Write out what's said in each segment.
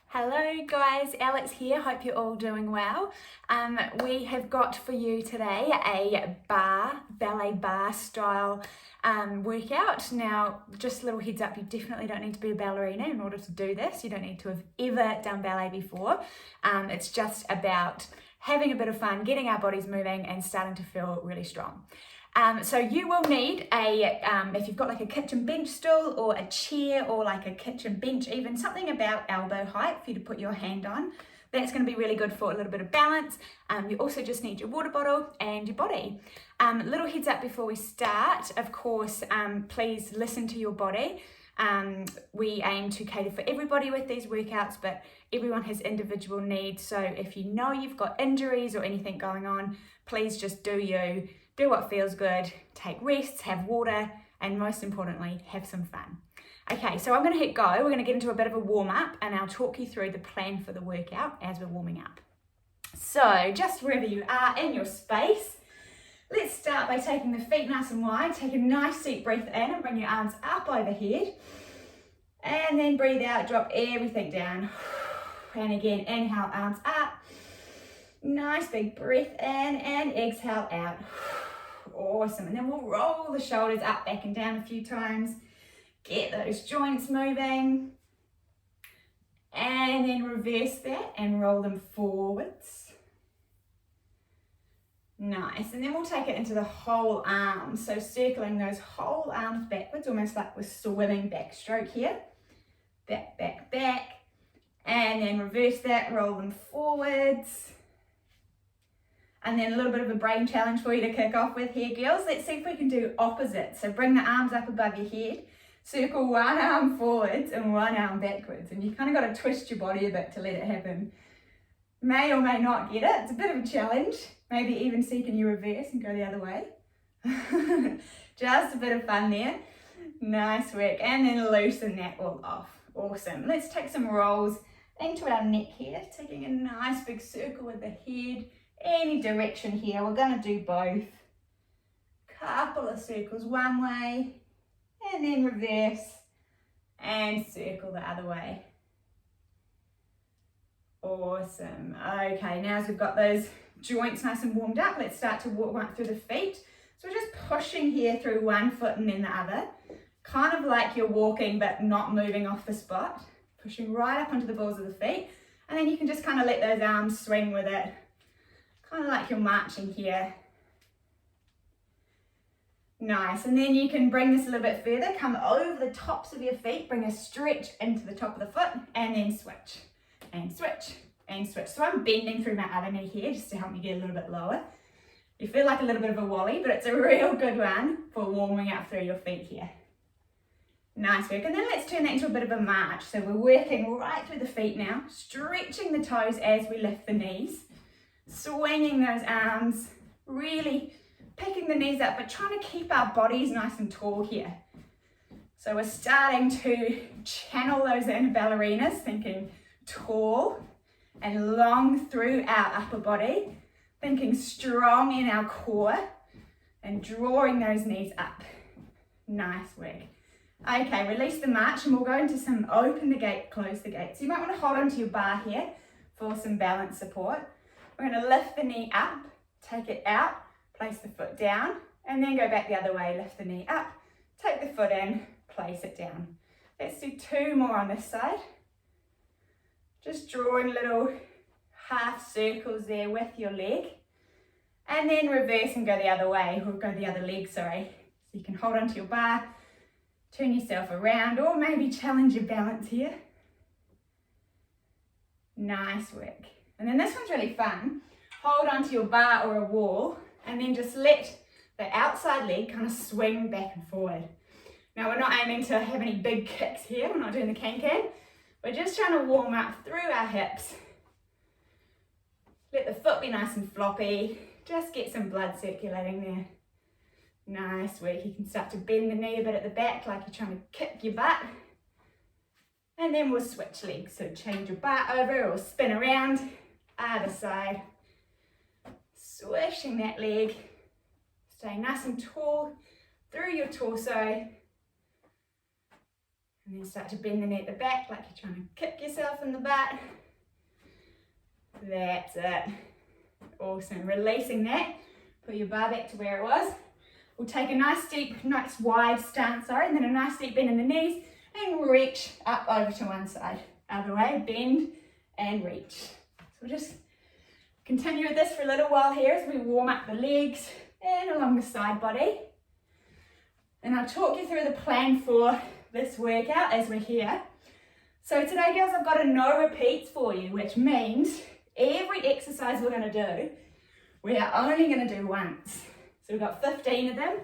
Hello guys, Alex here, hope you're all doing well. We have got for you today a ballet bar style workout. Now, just a little heads up, you definitely don't need to be a ballerina in order to do this. You don't need to have ever done ballet before. It's just about having a bit of fun, getting our bodies moving and starting to feel really strong. So you will need if you've got like a kitchen bench stool or a chair or like a kitchen bench even, something about elbow height for you to put your hand on. That's going to be really good for a little bit of balance. You also just need your water bottle and your body. Little heads up before we start, of course, please listen to your body. We aim to cater for everybody with these workouts, but everyone has individual needs. So if you know you've got injuries or anything going on, please just do you. Do what feels good, take rests, have water, and most importantly, have some fun. Okay, so I'm gonna hit go. We're gonna get into a bit of a warm up and I'll talk you through the plan for the workout as we're warming up. So just wherever you are in your space, let's start by taking the feet nice and wide. Take a nice deep breath in and bring your arms up overhead. And then breathe out, drop everything down. And again, inhale, arms up. Nice big breath in and exhale out. Awesome. And then we'll roll the shoulders up, back and down a few times. Get those joints moving. And then reverse that and roll them forwards. Nice. And then we'll take it into the whole arm. So circling those whole arms backwards, almost like we're swimming backstroke here. Back, back, back. And then reverse that, roll them forwards. And then a little bit of a brain challenge for you to kick off with here, girls. Let's see if we can do opposite. So bring the arms up above your head, circle one arm forwards and one arm backwards. And you kind of got to twist your body a bit to let it happen. May or may not get it. It's a bit of a challenge. Maybe even see can you reverse and go the other way. Just a bit of fun there. Nice work. And then loosen that all off. Awesome. Let's take some rolls into our neck here. Taking a nice big circle with the head. Any direction here, we're going to do both. Couple of circles one way and then reverse and circle the other way. Awesome. Okay, now as we've got those joints nice and warmed up, let's start to walk right through the feet. So we're just pushing here through one foot and then the other, kind of like you're walking but not moving off the spot. Pushing right up onto the balls of the feet, and then you can just kind of let those arms swing with it. Kind of like you're marching here. Nice, and then you can bring this a little bit further, come over the tops of your feet, bring a stretch into the top of the foot, and then switch, and switch, and switch. So I'm bending through my other knee here just to help me get a little bit lower. You feel like a little bit of a wally, but it's a real good one for warming up through your feet here. Nice work, and then let's turn that into a bit of a march. So we're working right through the feet now, stretching the toes as we lift the knees. Swinging those arms, really picking the knees up, but trying to keep our bodies nice and tall here. So we're starting to channel those inner ballerinas, thinking tall and long through our upper body, thinking strong in our core and drawing those knees up. Nice work. Okay, release the march and we'll go into some open the gate, close the gate. So you might want to hold onto your bar here for some balance support. We're going to lift the knee up, take it out, place the foot down, and then go back the other way, lift the knee up, take the foot in, place it down. Let's do two more on this side. Just drawing little half circles there with your leg, and then reverse and go the other way, or go the other leg, sorry. So you can hold onto your bar, turn yourself around, or maybe challenge your balance here. Nice work. And then this one's really fun. Hold onto your bar or a wall and then just let the outside leg kind of swing back and forward. Now we're not aiming to have any big kicks here. We're not doing the can-can. We're just trying to warm up through our hips. Let the foot be nice and floppy. Just get some blood circulating there. Nice work. You can start to bend the knee a bit at the back like you're trying to kick your butt. And then we'll switch legs. So change your bar over or spin around. Other side, swishing that leg, staying nice and tall through your torso, And then start to bend the knee at the back like you're trying to kick yourself in the butt. That's it. Awesome. Releasing that. Put your bar back to where it was. We'll take a nice wide stance, and then a nice deep bend in the knees and reach up over to one side. Other way, bend and reach. So we'll just continue with this for a little while here as we warm up the legs and along the side body. And I'll talk you through the plan for this workout as we're here. So today, girls, I've got a no repeats for you, which means every exercise we're going to do, we are only going to do once. So we've got 15 of them.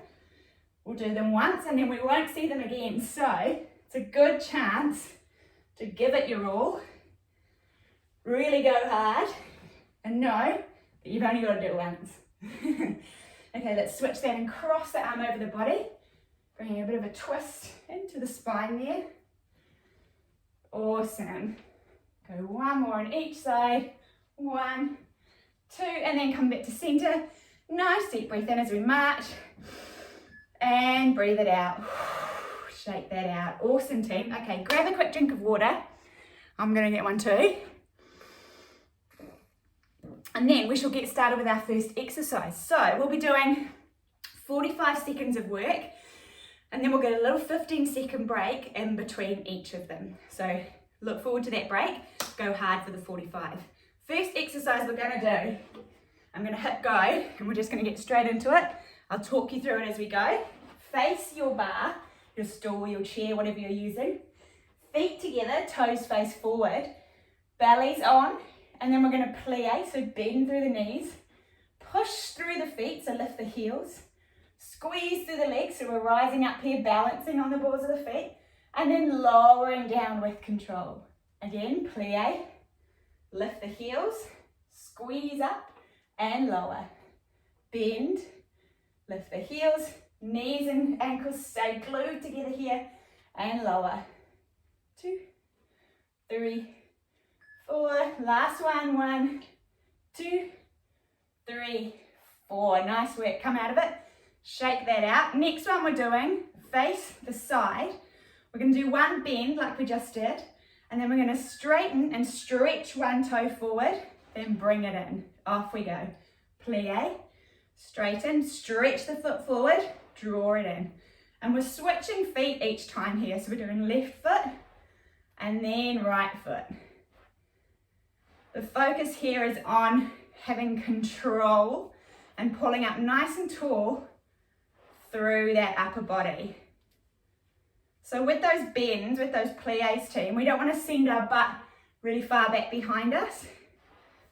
We'll do them once and then we won't see them again. So it's a good chance to give it your all, really go hard, and know that you've only got to do it once. Okay, let's switch that and cross the arm over the body, bringing a bit of a twist into the spine there. Awesome. Go one more on each side. 1, 2, and then come back to center. Nice deep breath in as we march. And breathe it out. Shake that out. Awesome, team. Okay, grab a quick drink of water. I'm going to get one too. And then we shall get started with our first exercise. So we'll be doing 45 seconds of work. And then we'll get a little 15-second break in between each of them. So look forward to that break. Go hard for the 45. First exercise we're going to do, I'm going to hit go and we're just going to get straight into it. I'll talk you through it as we go. Face your bar, your stool, your chair, whatever you're using. Feet together, toes face forward. Belly's on, and then we're going to plie, so bend through the knees. Push through the feet, so lift the heels. Squeeze through the legs, so we're rising up here, balancing on the balls of the feet. And then lowering down with control. Again, plie. Lift the heels, squeeze up and lower. Bend, lift the heels, knees and ankles stay glued together here and lower. 2, 3, 4. Last one. 1, 2, 3, 4. Nice work. Come out of it. Shake that out. Next one we're doing, face the side. We're going to do one bend like we just did. And then we're going to straighten and stretch one toe forward, then bring it in. Off we go. Plie, straighten, stretch the foot forward, draw it in. And we're switching feet each time here. So we're doing left foot and then right foot. The focus here is on having control and pulling up nice and tall through that upper body. So with those bends, with those plies, team, we don't want to send our butt really far back behind us.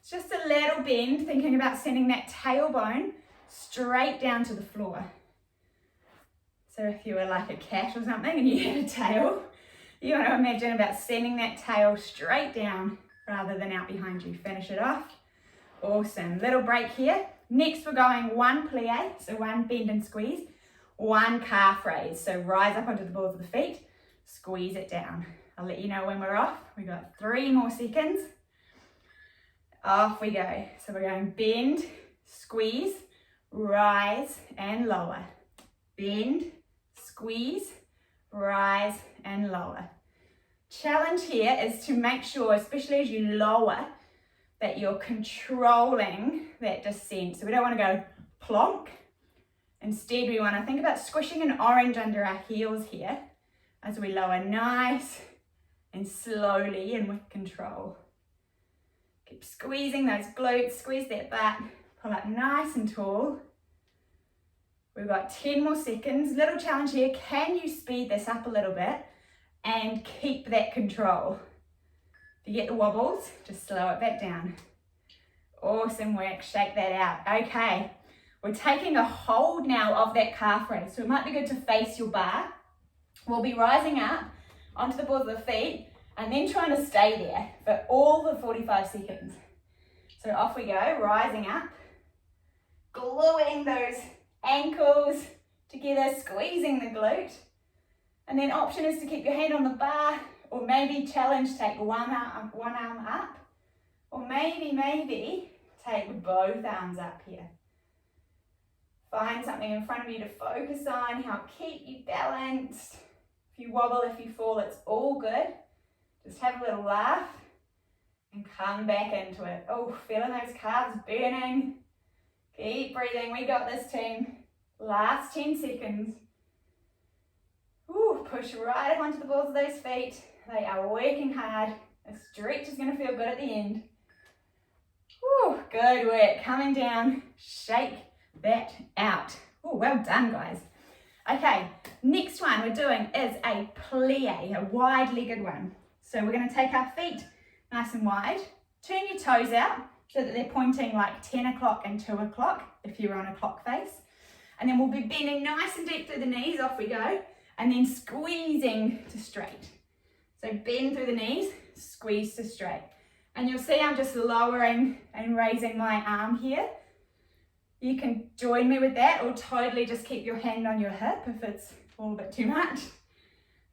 It's just a little bend, thinking about sending that tailbone straight down to the floor. So if you were like a cat or something and you had a tail, you want to imagine about sending that tail straight down rather than out behind you. Finish it off. Awesome. Little break here. Next we're going one plie, so one bend and squeeze. One calf raise, so rise up onto the balls of the feet, squeeze it down. I'll let you know when we're off. We've got 3 more seconds. Off we go. So we're going bend, squeeze, rise and lower. Bend, squeeze, rise and lower. Challenge here is to make sure, especially as you lower, that you're controlling that descent. So we don't want to go plonk. Instead, we want to think about squishing an orange under our heels here as we lower nice and slowly and with control. Keep squeezing those glutes, squeeze that butt, pull up nice and tall. We've got 10 more seconds. Little challenge here. Can you speed this up a little bit and keep that control? If you get the wobbles, just slow it back down. Awesome work. Shake that out. Okay. We're taking a hold now of that calf raise. So it might be good to face your bar. We'll be rising up onto the balls of the feet and then trying to stay there for all the 45 seconds. So off we go, rising up, gluing those ankles together, squeezing the glute. And then option is to keep your hand on the bar, or maybe challenge, take one arm up, or maybe take both arms up here. Find something in front of you to focus on, help keep you balanced. If you wobble, if you fall, it's all good. Just have a little laugh and come back into it. Oh, feeling those calves burning. Keep breathing, we got this, team. Last 10 seconds. Ooh, push right up onto the balls of those feet. They are working hard. A stretch is going to feel good at the end. Ooh, good work. Coming down, shake that out. Oh, well done, guys. Okay, next one we're doing is a plie, a wide-legged one. So we're going to take our feet nice and wide. Turn your toes out so that they're pointing like 10 o'clock and 2 o'clock if you're on a clock face. And then we'll be bending nice and deep through the knees, off we go, and then squeezing to straight. So bend through the knees, squeeze to straight. And you'll see I'm just lowering and raising my arm here. You can join me with that or totally just keep your hand on your hip if it's all a bit too much.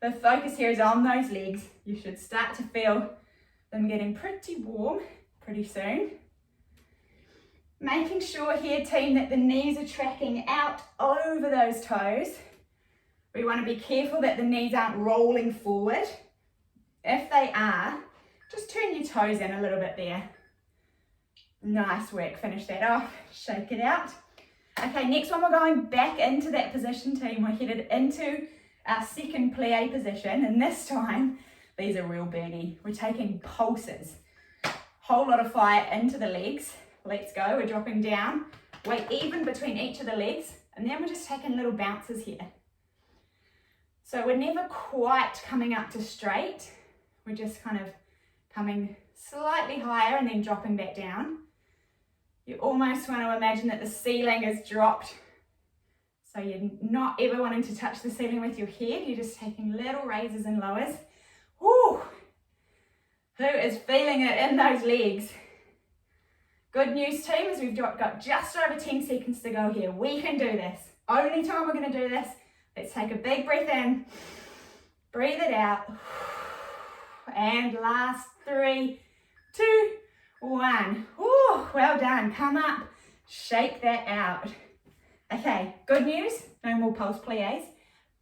The focus here is on those legs. You should start to feel them getting pretty warm pretty soon. Making sure here, team, that the knees are tracking out over those toes. We want to be careful that the knees aren't rolling forward. If they are, just turn your toes in a little bit there. Nice work, finish that off, shake it out. Okay, next one we're going back into that position, team. We're headed into our second plie position, and this time, these are real birdie. We're taking pulses. Whole lot of fire into the legs. Let's go, we're dropping down. Weight even between each of the legs, and then we're just taking little bounces here. So we're never quite coming up to straight. We're just kind of coming slightly higher and then dropping back down. You almost want to imagine that the ceiling is dropped. So you're not ever wanting to touch the ceiling with your head. You're just taking little raises and lowers. Woo! Who is feeling it in those legs? Good news, team, is we've got just over 10 seconds to go here. We can do this. Only time we're going to do this. Let's take a big breath in. Breathe it out. And last 3, 2, 1. Ooh, well done. Come up. Shake that out. Okay, good news. No more pulse plies.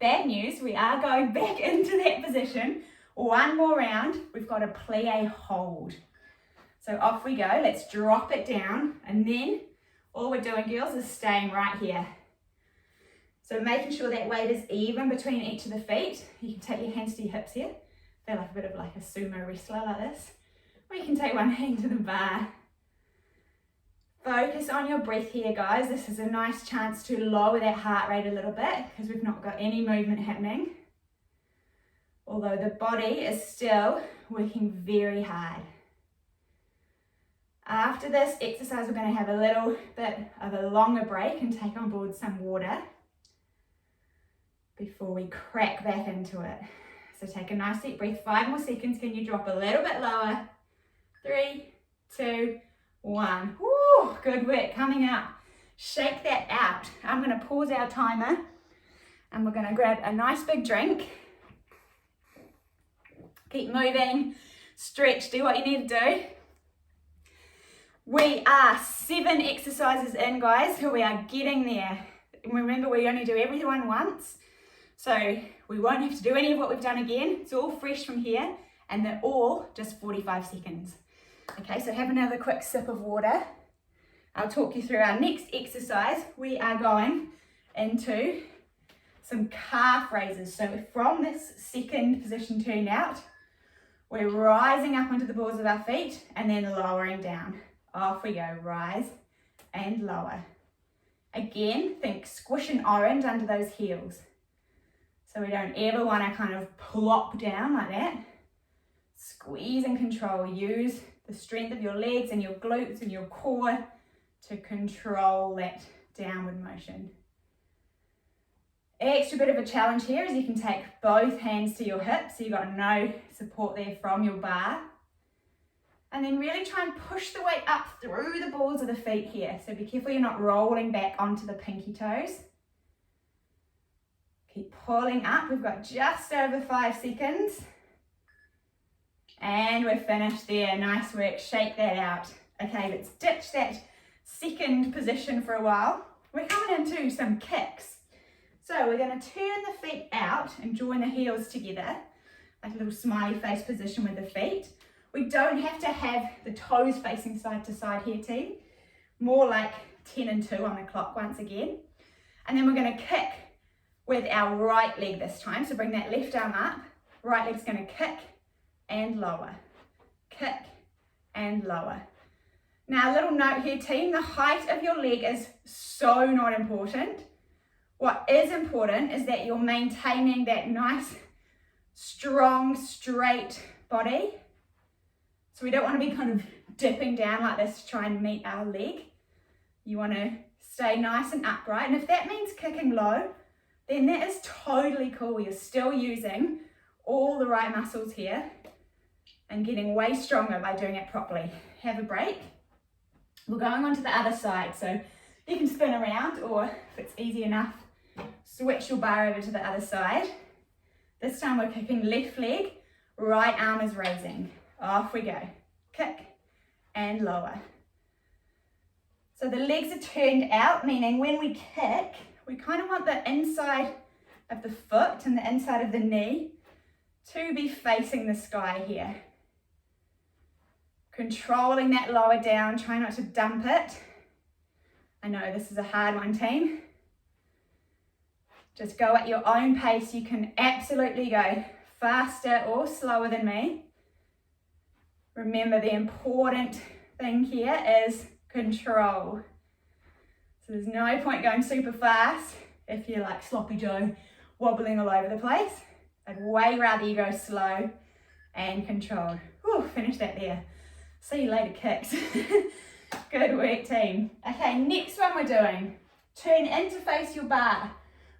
Bad news, we are going back into that position. One more round. We've got a plie hold. So off we go. Let's drop it down. And then all we're doing, girls, is staying right here. So making sure that weight is even between each of the feet. You can take your hands to your hips here. Feel like a bit of like a sumo wrestler like this. Or you can take one hand to the bar. Focus on your breath here, guys. This is a nice chance to lower that heart rate a little bit because we've not got any movement happening. Although the body is still working very hard. After this exercise, we're going to have a little bit of a longer break and take on board some water before we crack back into it. So take a nice deep breath. 5 more seconds. Can you drop a little bit lower? 3, 2, 1. Woo, good work. Coming up. Shake that out. I'm going to pause our timer and we're going to grab a nice big drink. Keep moving. Stretch. Do what you need to do. We are 7 exercises in, guys. We are getting there. Remember, we only do everyone once. So we won't have to do any of what we've done again. It's all fresh from here and they're all just 45 seconds. Okay, so have another quick sip of water. I'll talk you through our next exercise. We are going into some calf raises. So from this second position turn out, we're rising up onto the balls of our feet and then lowering down. Off we go, rise and lower. Again, think squish an orange under those heels. So we don't ever want to kind of plop down like that. Squeeze and control. Use the strength of your legs and your glutes and your core to control that downward motion. Extra bit of a challenge here is you can take both hands to your hips, so you've got no support there from your bar. And then really try and push the weight up through the balls of the feet here. So be careful you're not rolling back onto the pinky toes. Keep pulling up. We've got just over 5 seconds. And we're finished there. Nice work. Shake that out. Okay, let's ditch that second position for a while. We're coming into some kicks. So we're going to turn the feet out and join the heels together, like a little smiley face position with the feet. We don't have to have the toes facing side to side here, team. More like 10 and 2 on the clock once again. And then we're going to kick with our right leg this time. So bring that left arm up. Right leg's going to kick and lower. Kick and lower. Now a little note here, team. The height of your leg is so not important. What is important is that you're maintaining that nice, strong, straight body. So we don't want to be kind of dipping down like this to try and meet our leg. You want to stay nice and upright. And if that means kicking low, then that is totally cool. You're still using all the right muscles here and getting way stronger by doing it properly. Have a break. We're going on to the other side. So you can spin around, or if it's easy enough, switch your bar over to the other side. This time we're kicking left leg, right arm is raising. Off we go. Kick and lower. So the legs are turned out, meaning when we kick, we kind of want the inside of the foot and the inside of the knee to be facing the sky here. Controlling that lower down, try not to dump it. I know this is a hard one, team. Just go at your own pace. You can absolutely go faster or slower than me. Remember, the important thing here is control. So there's no point going super fast if you're like sloppy Joe wobbling all over the place. I'd way rather you go slow and controlled. Whew, finish that there. See you later, kicks. Good work, team. Okay, next one we're doing. Turn in to face your bar.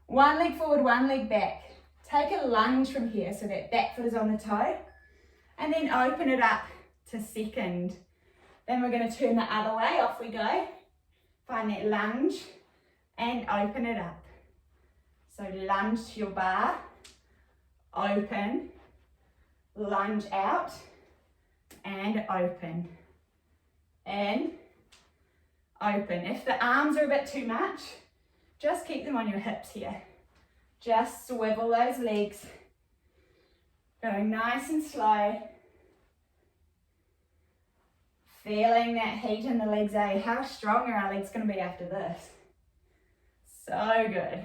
One leg forward, one leg back. Take a lunge from here so that back foot is on the toe. And then open it up to second. Then we're going to turn the other way. Off we go. Find that lunge and open it up. So lunge to your bar. Open. Lunge out. And open. And open. If the arms are a bit too much, just keep them on your hips here. Just swivel those legs. Going nice and slow. Feeling that heat in the legs, eh? How strong are our legs going to be after this? So good.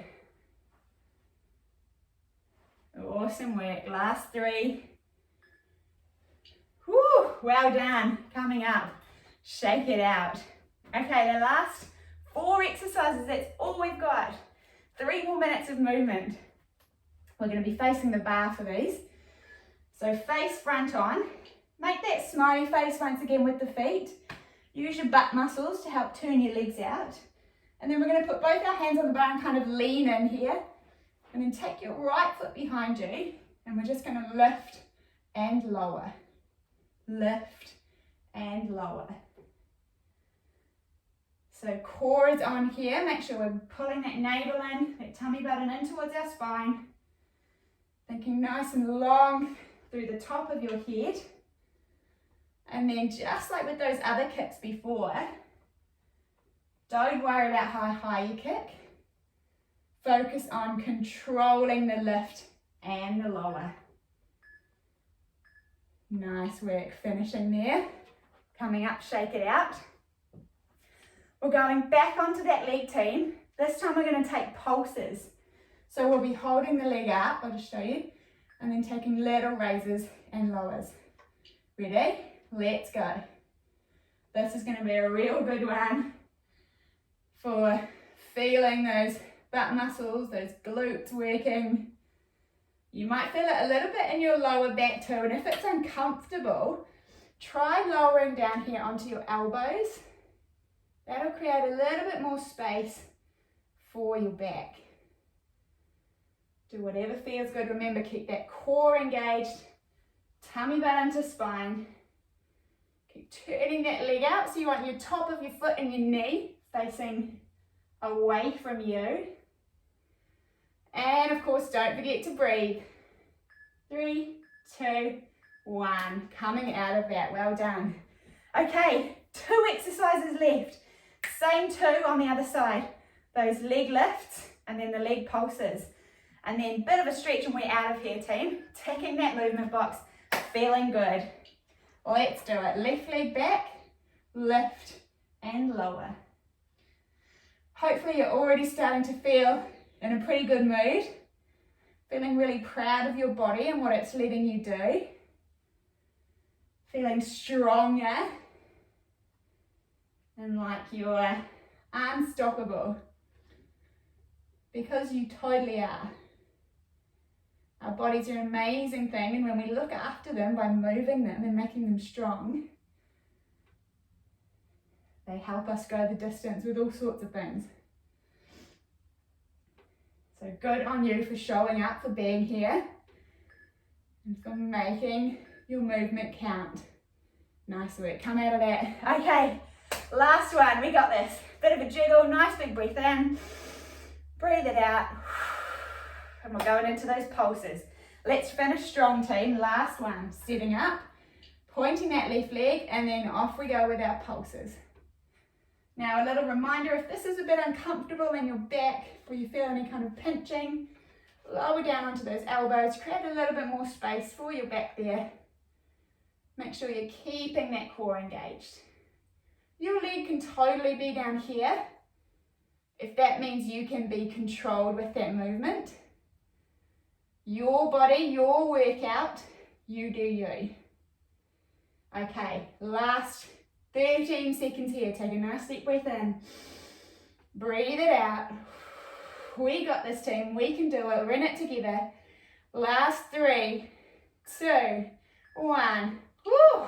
Awesome work. Last 3. Whew, well done. Coming up. Shake it out. Okay, the last 4 exercises, that's all we've got. 3 more minutes of movement. We're going to be facing the bar for these. So face front on. Make that smiley face once again with the feet. Use your butt muscles to help turn your legs out. And then we're going to put both our hands on the bar and kind of lean in here. And then take your right foot behind you. And we're just going to lift and lower. Lift and lower. So core is on here. Make sure we're pulling that navel in, that tummy button in towards our spine. Thinking nice and long through the top of your head. And then just like with those other kicks before, don't worry about how high you kick. Focus on controlling the lift and the lower. Nice work, finishing there. Coming up, shake it out. We're going back onto that leg, team. This time we're going to take pulses. So we'll be holding the leg up, I'll just show you, and then taking little raises and lowers. Ready? Let's go. This is going to be a real good one for feeling those butt muscles, those glutes working. You might feel it a little bit in your lower back too, and if it's uncomfortable, try lowering down here onto your elbows. That'll create a little bit more space for your back. Do whatever feels good. Remember, keep that core engaged, tummy button to spine. Keep turning that leg out, so you want your top of your foot and your knee facing away from you. And of course, don't forget to breathe. 3, 2, 1. Coming out of that. Well done. Okay, 2 exercises left. Same 2 on the other side. Those leg lifts and then the leg pulses. And then bit of a stretch and we're out of here, team. Ticking that movement box, feeling good. Let's do it. Left leg back, lift and lower. Hopefully you're already starting to feel in a pretty good mood. Feeling really proud of your body and what it's letting you do. Feeling stronger and like you're unstoppable. Because you totally are. Our bodies are an amazing thing, and when we look after them by moving them and making them strong, they help us go the distance with all sorts of things. So good on you for showing up, for being here, and for making your movement count. Nice work, come out of that. Okay, last one, we got this. Bit of a jiggle, nice big breath in, breathe it out. And we're going into those pulses. Let's finish strong, team. Last one. Sitting up, pointing that left leg, and then off we go with our pulses. Now a little reminder, if this is a bit uncomfortable in your back, or you feel any kind of pinching, lower down onto those elbows, create a little bit more space for your back there. Make sure you're keeping that core engaged. Your leg can totally be down here, if that means you can be controlled with that movement. Your body, your workout, you do you. Okay, last 13 seconds here. Take a nice deep breath in. Breathe it out. We got this, team. We can do it. We're in it together. Last 3, 2, 1. Woo!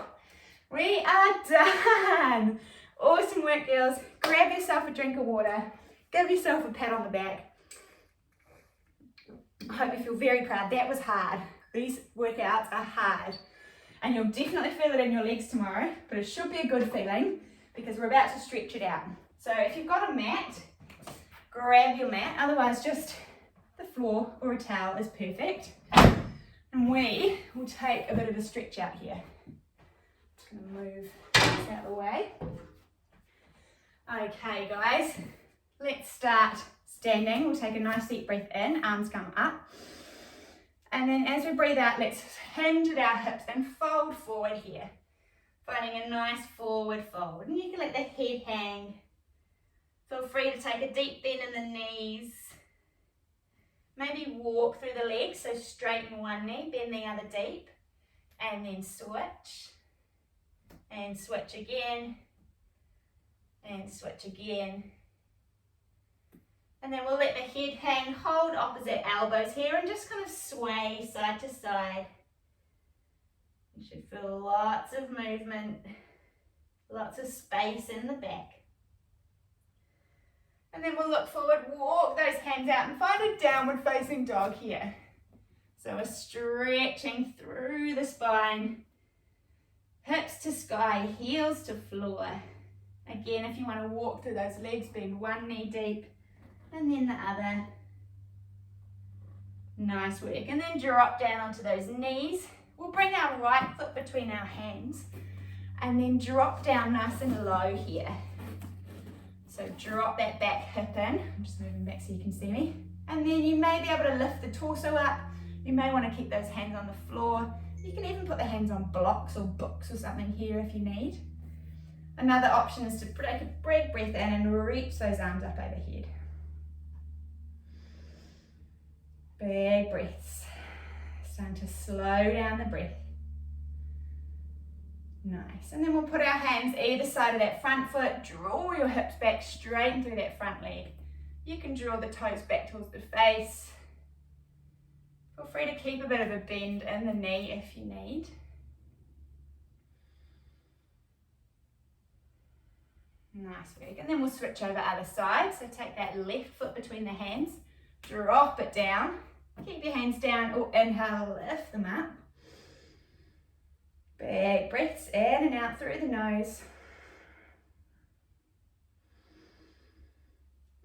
We are done. Awesome work, girls. Grab yourself a drink of water. Give yourself a pat on the back. I hope you feel very proud. That was hard. These workouts are hard. And you'll definitely feel it in your legs tomorrow, but it should be a good feeling because we're about to stretch it out. So if you've got a mat, grab your mat. Otherwise, just the floor or a towel is perfect. And we will take a bit of a stretch out here. Just going to move this out of the way. Okay, guys, let's start standing. We'll take a nice deep breath in, arms come up. And then as we breathe out, let's hinge at our hips and fold forward here. Finding a nice forward fold. And you can let the head hang. Feel free to take a deep bend in the knees. Maybe walk through the legs, so straighten one knee, bend the other deep. And then switch. And switch again. And switch again. And then we'll let the head hang, hold opposite elbows here and just kind of sway side to side. You should feel lots of movement, lots of space in the back. And then we'll look forward, walk those hands out and find a downward facing dog here. So we're stretching through the spine, hips to sky, heels to floor. Again, if you want to walk through those legs, bend one knee deep. And then the other. Nice work. And then drop down onto those knees. We'll bring our right foot between our hands and then drop down nice and low here. So drop that back hip in. I'm just moving back so you can see me. And then you may be able to lift the torso up. You may want to keep those hands on the floor. You can even put the hands on blocks or books or something here if you need. Another option is to take a big breath in and reach those arms up overhead. Big breaths. Starting to slow down the breath. Nice. And then we'll put our hands either side of that front foot. Draw your hips back, straighten through that front leg. You can draw the toes back towards the face. Feel free to keep a bit of a bend in the knee if you need. Nice work. And then we'll switch over other side. So take that left foot between the hands. Drop it down. Keep your hands down or inhale, lift them up. Big breaths in and out through the nose.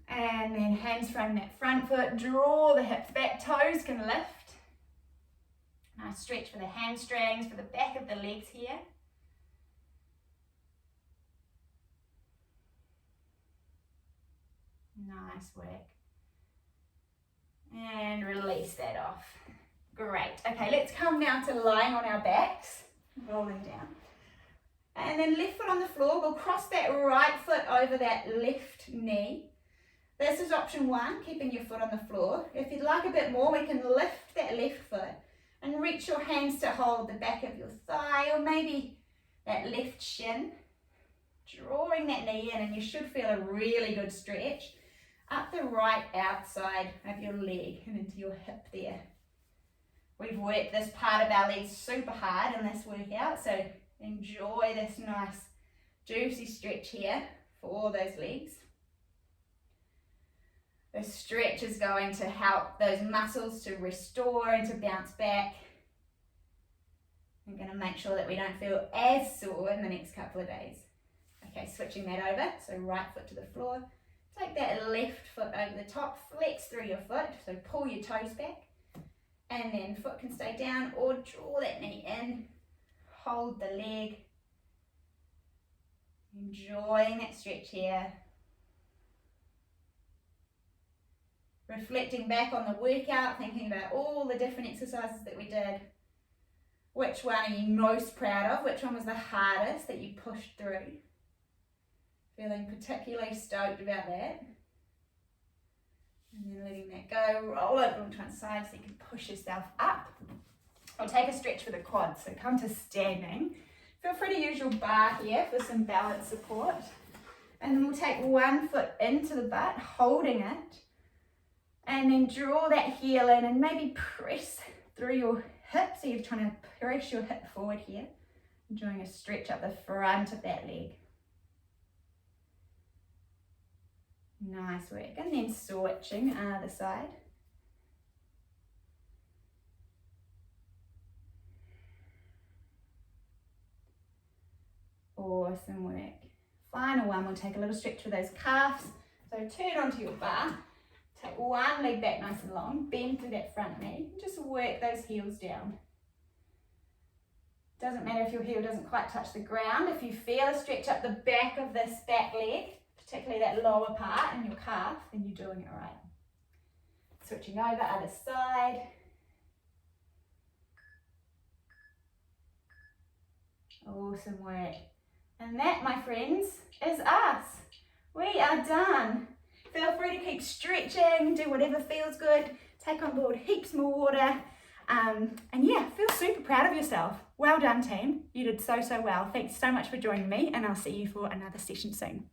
And then hands from that front foot, draw the hips back, toes can lift. Nice stretch for the hamstrings, for the back of the legs here. Nice work. And release that off. Great. Okay, let's come now to lying on our backs, rolling down. And then left foot on the floor, we'll cross that right foot over that left knee. This is option one, keeping your foot on the floor. If you'd like a bit more, we can lift that left foot and reach your hands to hold the back of your thigh or maybe that left shin. Drawing that knee in, and you should feel a really good stretch up the right outside of your leg and into your hip there. We've worked this part of our legs super hard in this workout, so enjoy this nice juicy stretch here for all those legs. This stretch is going to help those muscles to restore and to bounce back. I'm going to make sure that we don't feel as sore in the next couple of days. Okay, switching that over, so right foot to the floor. Take that left foot over the top, flex through your foot, so pull your toes back. And then foot can stay down or draw that knee in. Hold the leg. Enjoying that stretch here. Reflecting back on the workout, thinking about all the different exercises that we did. Which one are you most proud of? Which one was the hardest that you pushed through? Feeling particularly stoked about that. And then letting that go, roll it onto one side so you can push yourself up. Or take a stretch for the quads, so come to standing. Feel free to use your bar here for some balance support. And then we'll take one foot into the butt, holding it. And then draw that heel in and maybe press through your hip. So you're trying to press your hip forward here. Enjoying a stretch up the front of that leg. Nice work. And then switching other side. Awesome work. Final one, we'll take a little stretch for those calves. So turn onto your bar. Take one leg back nice and long. Bend through that front knee. Just work those heels down. Doesn't matter if your heel doesn't quite touch the ground. If you feel a stretch up the back of this back leg, particularly that lower part in your calf, then you're doing it right. Switching over, other side. Awesome work. And that, my friends, is us. We are done. Feel free to keep stretching, do whatever feels good. Take on board heaps more water. And yeah, feel super proud of yourself. Well done, team. You did so well. Thanks so much for joining me, and I'll see you for another session soon.